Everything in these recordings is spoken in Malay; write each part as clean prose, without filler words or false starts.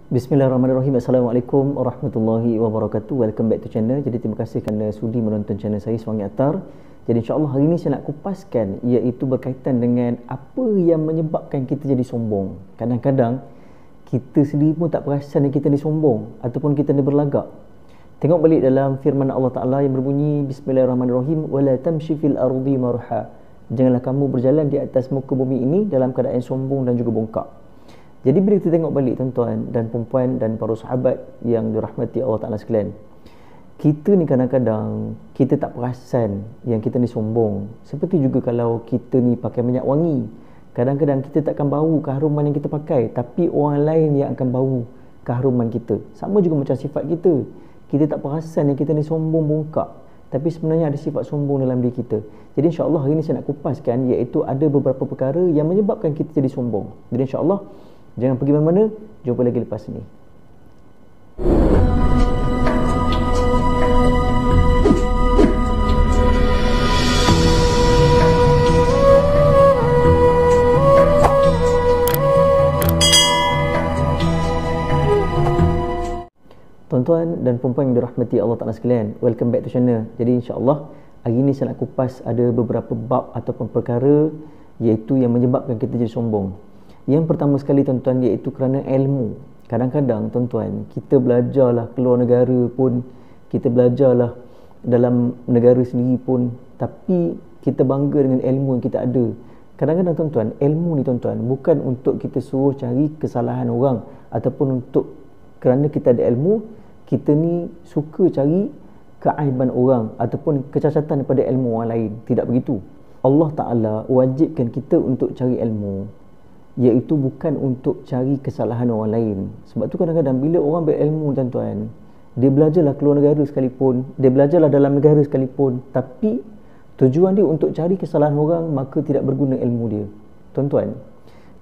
Bismillahirrahmanirrahim. Assalamualaikum warahmatullahi wabarakatuh. Welcome back to channel. Jadi terima kasih kerana sudi menonton channel saya, Suwangi Attar. Jadi insyaAllah hari ini saya nak kupaskan, iaitu berkaitan dengan apa yang menyebabkan kita jadi sombong. Kadang-kadang kita sendiri pun tak perasan yang kita ni sombong ataupun kita ni berlagak. Tengok balik dalam firman Allah Ta'ala yang berbunyi Bismillahirrahmanirrahim, wala tamshi fil ardi marha. Janganlah kamu berjalan di atas muka bumi ini dalam keadaan sombong dan juga bongkak. Jadi bila kita tengok balik tuan-tuan dan perempuan dan para sahabat yang dirahmati Allah Ta'ala sekalian, kita ni kadang-kadang kita tak perasan yang kita ni sombong. Seperti juga kalau kita ni pakai minyak wangi, kadang-kadang kita takkan bau keharuman yang kita pakai, tapi orang lain yang akan bau keharuman kita. Sama juga macam sifat kita, kita tak perasan yang kita ni sombong bongkak, tapi sebenarnya ada sifat sombong dalam diri kita. Jadi insyaAllah hari ni saya nak kupaskan, iaitu ada beberapa perkara yang menyebabkan kita jadi sombong. Jadi insyaAllah jangan pergi mana-mana, jumpa lagi lepas ni. Tuan-tuan dan perempuan yang dirahmati Allah Ta'ala sekalian, welcome back to channel. Jadi insyaAllah hari ni saya nak kupas ada beberapa bab ataupun perkara iaitu yang menyebabkan kita jadi sombong. Yang pertama sekali tuan-tuan, iaitu kerana ilmu. Kadang-kadang tuan-tuan, kita belajarlah keluar negara pun, kita belajarlah dalam negara sendiri pun, tapi kita bangga dengan ilmu yang kita ada. Kadang-kadang tuan-tuan, ilmu ni tuan-tuan bukan untuk kita suruh cari kesalahan orang, ataupun untuk kerana kita ada ilmu, kita ni suka cari keaiban orang ataupun kecacatan daripada ilmu orang lain. Tidak begitu. Allah Ta'ala wajibkan kita untuk cari ilmu, iaitu bukan untuk cari kesalahan orang lain. Sebab tu kadang-kadang bila orang berilmu tuan-tuan, dia belajarlah keluar negara sekalipun, dia belajarlah dalam negara sekalipun, tapi tujuan dia untuk cari kesalahan orang, maka tidak berguna ilmu dia. Tuan-tuan,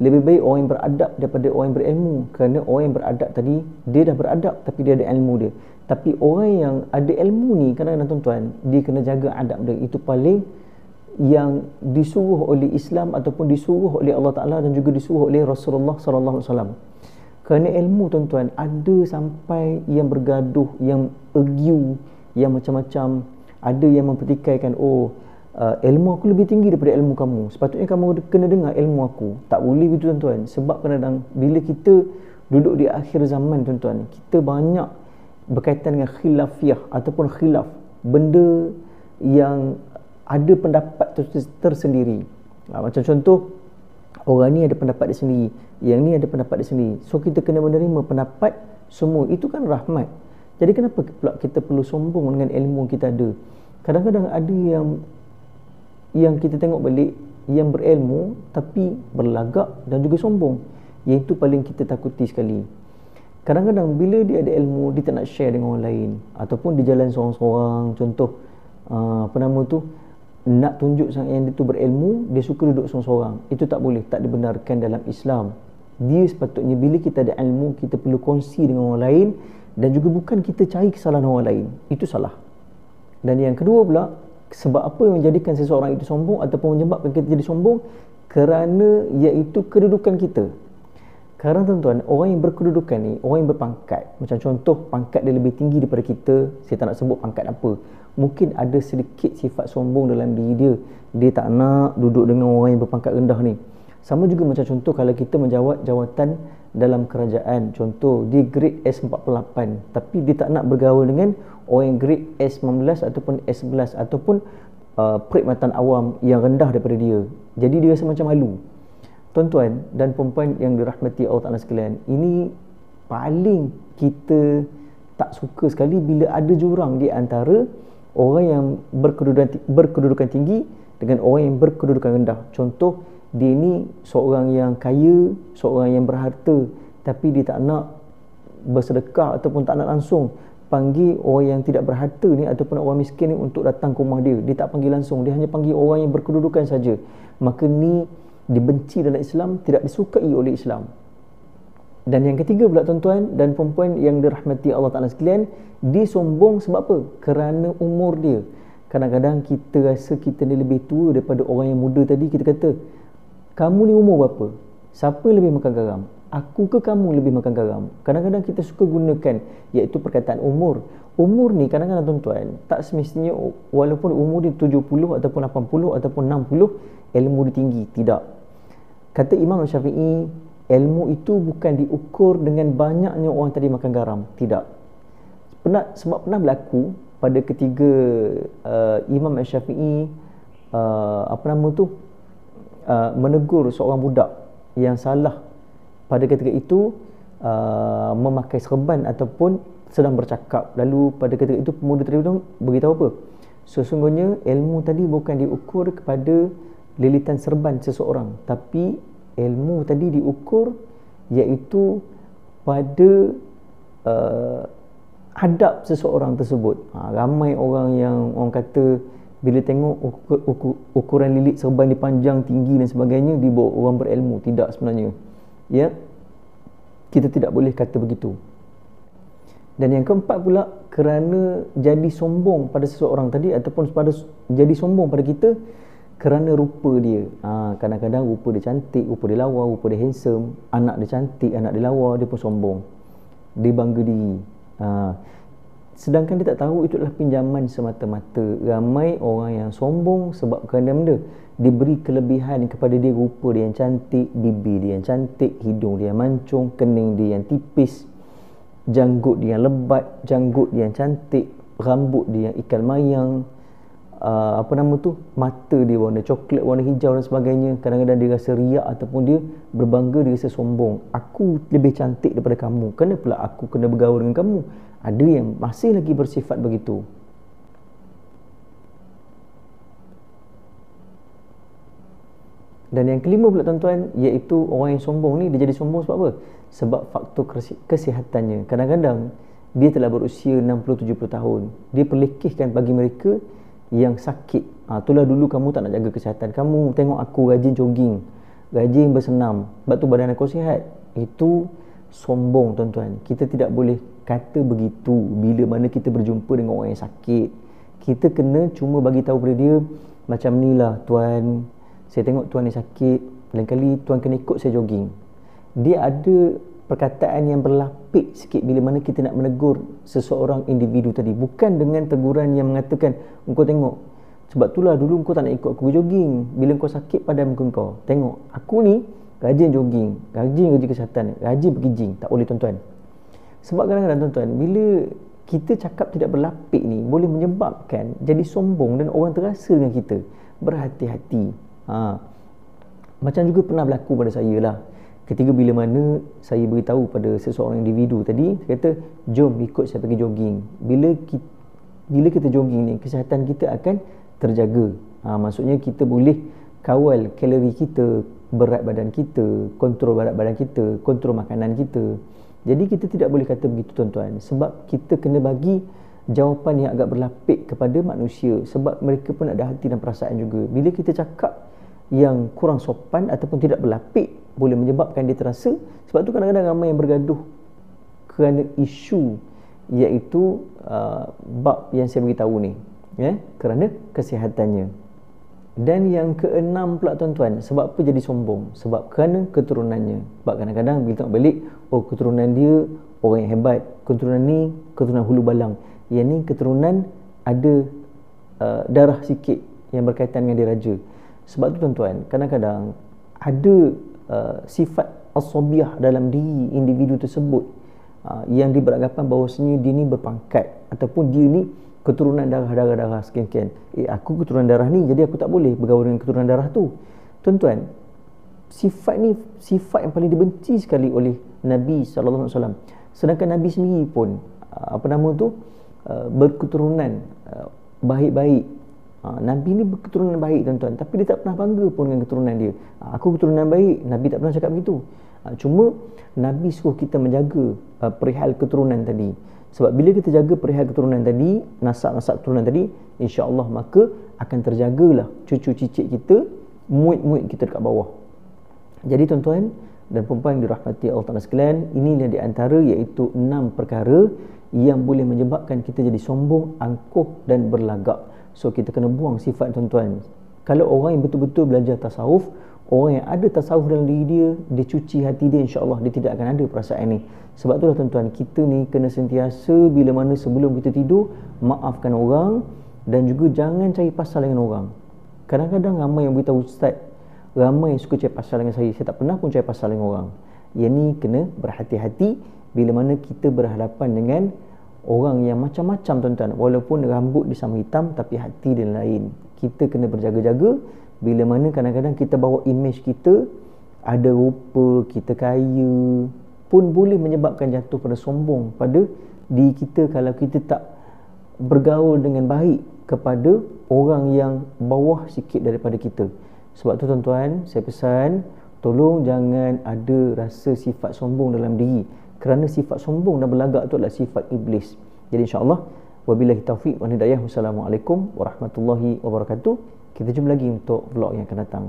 lebih baik orang yang beradab daripada orang yang berilmu. Kerana orang yang beradab tadi, dia dah beradab tapi dia ada ilmu dia. Tapi orang yang ada ilmu ni, kadang-kadang tuan-tuan, dia kena jaga adab dia. Itu paling yang disuruh oleh Islam ataupun disuruh oleh Allah Ta'ala dan juga disuruh oleh Rasulullah SAW. Kerana ilmu tuan-tuan ada sampai yang bergaduh, yang argue, yang macam-macam. Ada yang mempertikaikan, ilmu aku lebih tinggi daripada ilmu kamu, sepatutnya kamu kena dengar ilmu aku. Tak boleh begitu tuan-tuan. Sebab kadang-kadang bila kita duduk di akhir zaman tuan-tuan, kita banyak berkaitan dengan khilafiyah ataupun khilaf, benda yang ada pendapat tersendiri. Macam contoh, orang ni ada pendapat dia sendiri, yang ni ada pendapat dia sendiri. So kita kena menerima pendapat semua. Itu kan rahmat. Jadi kenapa pula kita perlu sombong dengan ilmu yang kita ada? Kadang-kadang ada yang kita tengok balik, yang berilmu tapi berlagak dan juga sombong. Yang itu paling kita takuti sekali. Kadang-kadang bila dia ada ilmu, dia tak nak share dengan orang lain, ataupun dia jalan seorang-seorang. Contoh, nak tunjuk yang dia tu berilmu, dia suka duduk seorang-seorang. Itu tak boleh, tak dibenarkan dalam Islam. Dia sepatutnya bila kita ada ilmu, kita perlu kongsi dengan orang lain, dan juga bukan kita cari kesalahan orang lain. Itu salah. Dan yang kedua pula, sebab apa yang menjadikan seseorang itu sombong ataupun menyebabkan kita jadi sombong? Kerana iaitu kedudukan kita. Kadang tuan-tuan, orang yang berkedudukan ni, orang yang berpangkat, macam contoh pangkat dia lebih tinggi daripada kita, saya tak nak sebut pangkat apa, mungkin ada sedikit sifat sombong dalam diri dia. Dia tak nak duduk dengan orang yang berpangkat rendah ni. Sama juga macam contoh kalau kita menjawat jawatan dalam kerajaan, contoh dia grade S48, tapi dia tak nak bergaul dengan orang yang grade S19 ataupun S11 ataupun perkhidmatan awam yang rendah daripada dia. Jadi dia rasa macam malu. Tuan-tuan dan perempuan yang dirahmati Allah Ta'ala sekalian, ini paling kita tak suka sekali bila ada jurang di antara orang yang berkedudukan tinggi dengan orang yang berkedudukan rendah. Contoh, dia ni seorang yang kaya, seorang yang berharta, tapi dia tak nak bersedekah ataupun tak nak langsung panggil orang yang tidak berharta ni ataupun orang miskin ni untuk datang ke rumah dia. Dia tak panggil langsung, dia hanya panggil orang yang berkedudukan saja. Maka ni dibenci dalam Islam, tidak disukai oleh Islam. Dan yang ketiga pula tuan-tuan dan perempuan yang dirahmati Allah Ta'ala sekalian, dia sombong sebab apa? Kerana umur dia. Kadang-kadang kita rasa kita ni lebih tua daripada orang yang muda tadi. Kita kata, kamu ni umur berapa? Siapa yang lebih makan garam? aku ke kamu lebih makan garam. Kadang-kadang kita suka gunakan iaitu perkataan umur. Umur ni kadang-kadang tuan-tuan tak semestinya walaupun umur dia 70 ataupun 80 ataupun 60 ilmu dia tinggi, tidak. Kata Imam Syafi'i, ilmu itu bukan diukur dengan banyaknya orang tadi makan garam, tidak. Sebab pernah berlaku pada ketiga Imam Syafi'i menegur seorang budak yang salah pada ketika itu memakai serban ataupun sedang bercakap. Lalu pada ketika itu pemuda tadi beritahu apa? Sesungguhnya ilmu tadi bukan diukur kepada lilitan serban seseorang, tapi ilmu tadi diukur iaitu pada adab seseorang tersebut. Ramai orang yang orang kata bila tengok ukuran lilit serban dia panjang, tinggi dan sebagainya, dibawa orang berilmu. Tidak sebenarnya. Ya, kita tidak boleh kata begitu. Dan yang keempat pula, kerana jadi sombong pada seseorang tadi ataupun jadi sombong pada kita kerana rupa dia. Kadang-kadang rupa dia cantik, rupa dia lawa, rupa dia handsome, anak dia cantik, anak dia lawa, dia pun sombong. Dia bangga diri. Sedangkan dia tak tahu itu adalah pinjaman semata-mata. Ramai orang yang sombong sebab kerana benda diberi kelebihan kepada dia, rupa dia yang cantik, bibir dia yang cantik, hidung dia yang mancung, kening dia yang tipis, janggut dia yang lebat, janggut dia yang cantik, rambut dia yang ikan mayang, mata dia warna coklat, warna hijau dan sebagainya. Kadang-kadang dia rasa riak ataupun dia berbangga, dia rasa sombong. Aku lebih cantik daripada kamu, kenapa pula aku kena bergaul dengan kamu? Ada yang masih lagi bersifat begitu. Dan yang kelima pula tuan-tuan, iaitu orang yang sombong ni, dia jadi sombong sebab apa? Sebab faktor kesihatannya. Kadang-kadang dia telah berusia 60-70 tahun, dia perlekehkan bagi mereka yang sakit. Itulah dulu kamu tak nak jaga kesihatan kamu, tengok aku rajin jogging, rajin bersenam, sebab tu badan aku sihat. Itu sombong tuan-tuan. Kita tidak boleh kata begitu bila mana kita berjumpa dengan orang yang sakit. Kita kena cuma bagi tahu pada dia, macam ni lah tuan, saya tengok tuan ni sakit, lain kali tuan kena ikut saya jogging. Dia ada perkataan yang berlapik sikit bila mana kita nak menegur seseorang individu tadi, bukan dengan teguran yang mengatakan engkau tengok, sebab itulah dulu engkau tak nak ikut aku jogging, bila engkau sakit padam muka engkau, tengok aku ni rajin jogging, rajin kerja kesihatan, rajin pergi gym. Tak boleh tuan-tuan. Sebab kadang-kadang tuan-tuan, bila kita cakap tidak berlapik ni boleh menyebabkan jadi sombong dan orang terasa dengan kita. Berhati-hati. Macam juga pernah berlaku pada saya lah. Ketika bila mana saya beritahu pada seseorang individu tadi, saya kata jom ikut saya pergi jogging. Bila kita jogging ni, kesihatan kita akan terjaga. Maksudnya kita boleh kawal kalori kita, berat badan kita, kontrol berat badan kita, kontrol makanan kita. Jadi kita tidak boleh kata begitu tuan-tuan, sebab kita kena bagi jawapan yang agak berlapik kepada manusia, sebab mereka pun ada hati dan perasaan juga. Bila kita cakap yang kurang sopan ataupun tidak berlapik, boleh menyebabkan dia terasa. Sebab tu kadang-kadang ramai yang bergaduh kerana isu, iaitu bab yang saya beritahu ni, kerana kesihatannya. Dan yang keenam pula tuan-tuan, sebab apa jadi sombong? Sebab kerana keturunannya. Sebab kadang-kadang bila tengok balik, keturunan dia orang yang hebat, keturunan ni keturunan hulu balang, yang ni keturunan ada darah sikit yang berkaitan dengan dia raja. Sebab tu tuan-tuan, kadang-kadang ada sifat asabiah dalam diri individu tersebut yang diberanggapan bahawasanya dia ni berpangkat ataupun dia ni keturunan darah sekian-sekian. Aku keturunan darah ni, jadi aku tak boleh bergaul dengan keturunan darah tu. Tuan-tuan, sifat ni sifat yang paling dibenci sekali oleh Nabi SAW. Sedangkan Nabi sendiri pun berketurunan baik-baik. Nabi ni berketurunan baik tuan-tuan, tapi dia tak pernah bangga pun dengan keturunan dia. Aku keturunan baik, Nabi tak pernah cakap begitu. Cuma Nabi suruh kita menjaga perihal keturunan tadi. Sebab bila kita jaga perihal keturunan tadi, nasab-nasab keturunan tadi, insya-Allah maka akan terjagalah cucu cicit kita, murid-murid kita dekat bawah. Jadi tuan-tuan dan puan-puan yang dirahmati Allah Taala sekalian, inilah di antara iaitu 6 perkara yang boleh menyebabkan kita jadi sombong, angkuh dan berlagak. So kita kena buang sifat tuan-tuan. Kalau orang yang betul-betul belajar tasawuf, Orang yang ada tasawuf dalam diri dia, dia cuci hati dia, insya-Allah dia tidak akan ada perasaan ni. Sebab itulah tuan-tuan, kita ni kena sentiasa bila mana sebelum kita tidur maafkan orang, dan juga jangan cari pasal dengan orang. Kadang-kadang ramai yang beritahu ustaz, ramai yang suka cari pasal dengan saya tak pernah pun cari pasal dengan orang. Yang ni kena berhati-hati bila mana kita berhadapan dengan orang yang macam-macam tuan-tuan. Walaupun rambut dia sama hitam tapi hati dia lain. Kita kena berjaga-jaga bila mana kadang-kadang kita bawa imej kita, ada rupa kita kaya pun boleh menyebabkan jatuh pada sombong pada diri kita kalau kita tak bergaul dengan baik kepada orang yang bawah sikit daripada kita. Sebab tu tuan-tuan, saya pesan tolong jangan ada rasa sifat sombong dalam diri, kerana sifat sombong dan berlagak itu adalah sifat iblis. Jadi insya-Allah, wabillahi taufiq wa hidayah. Wassalamualaikum warahmatullahi wabarakatuh. Kita jumpa lagi untuk vlog yang akan datang.